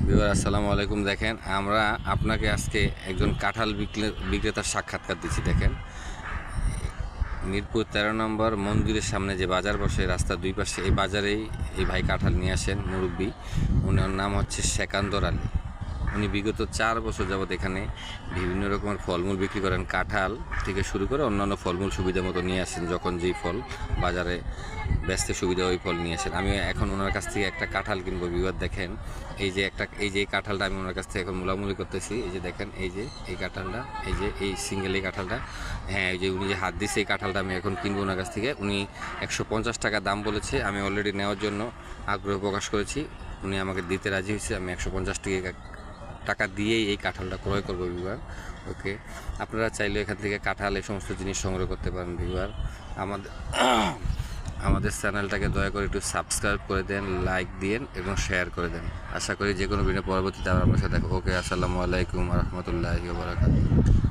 Bieber আসসালামু আলাইকুম। দেখেন, আমরা আপনাকে আজকে একজন কাঁঠাল বিক্রেতার সাক্ষাৎকার দিচ্ছি। দেখেন, মিরপুর 13 নম্বর মন্দিরের সামনে যে বাজার বসে, রাস্তার দুই পাশে, এই বাজারেই এই ভাই কাঁঠাল নিয়ে আসেন। মুরব্বী, ওনার নাম হচ্ছে সেকান্দর আলী। উনি বিগত 4 বছর যাবৎ এখানে বিভিন্ন রকমের ফলমূল বিক্রি করেন। কাঁঠাল থেকে শুরু করে অন্যান্য ফলমূল সুবিধা মতো নিয়ে আসেন। যখন যেই ফল বাজারে বেচতে সুবিধা, ওই ফল নিয়ে আসেন। আমি এখন ওনার কাছ থেকে একটা কাঁঠাল কিনবো। বিবাদ, দেখেন, এই যে কাঁঠালটা আমি ওনার কাছ থেকে এখন মূলামূলি করতেছি। এই যে দেখেন, এই কাঁঠালটা, এই সিঙ্গেল এই কাঁঠালটা, হ্যাঁ, এই যে উনি যে হাত দিচ্ছে, এই কাঁঠালটা আমি এখন কিনবো ওনার কাছ থেকে। উনি 150 টাকা দাম বলেছে। আমি অলরেডি নেওয়ার জন্য আগ্রহ প্রকাশ করেছি। উনি আমাকে দিতে রাজি হয়েছে। আমি 150 টাকা দিয়েই এই কাঁঠালটা ক্রয় করবো বিবার। ওকে, আপনারা চাইলে এখান থেকে কাঁঠাল, এই সমস্ত জিনিস সংগ্রহ করতে পারেন বিবার। আমাদের আমাদের চ্যানেলটাকে দয়া করে একটু সাবস্ক্রাইব করে দেন, লাইক দিন এবং শেয়ার করে দেন। আশা করি যে কোনো ভিডিও পরবর্তীতে আবার আপনার সাথে দেখো। ওকে, আসসালামু আলাইকুম রহমতুল্লাহি ওয়া বারাকাতুহু।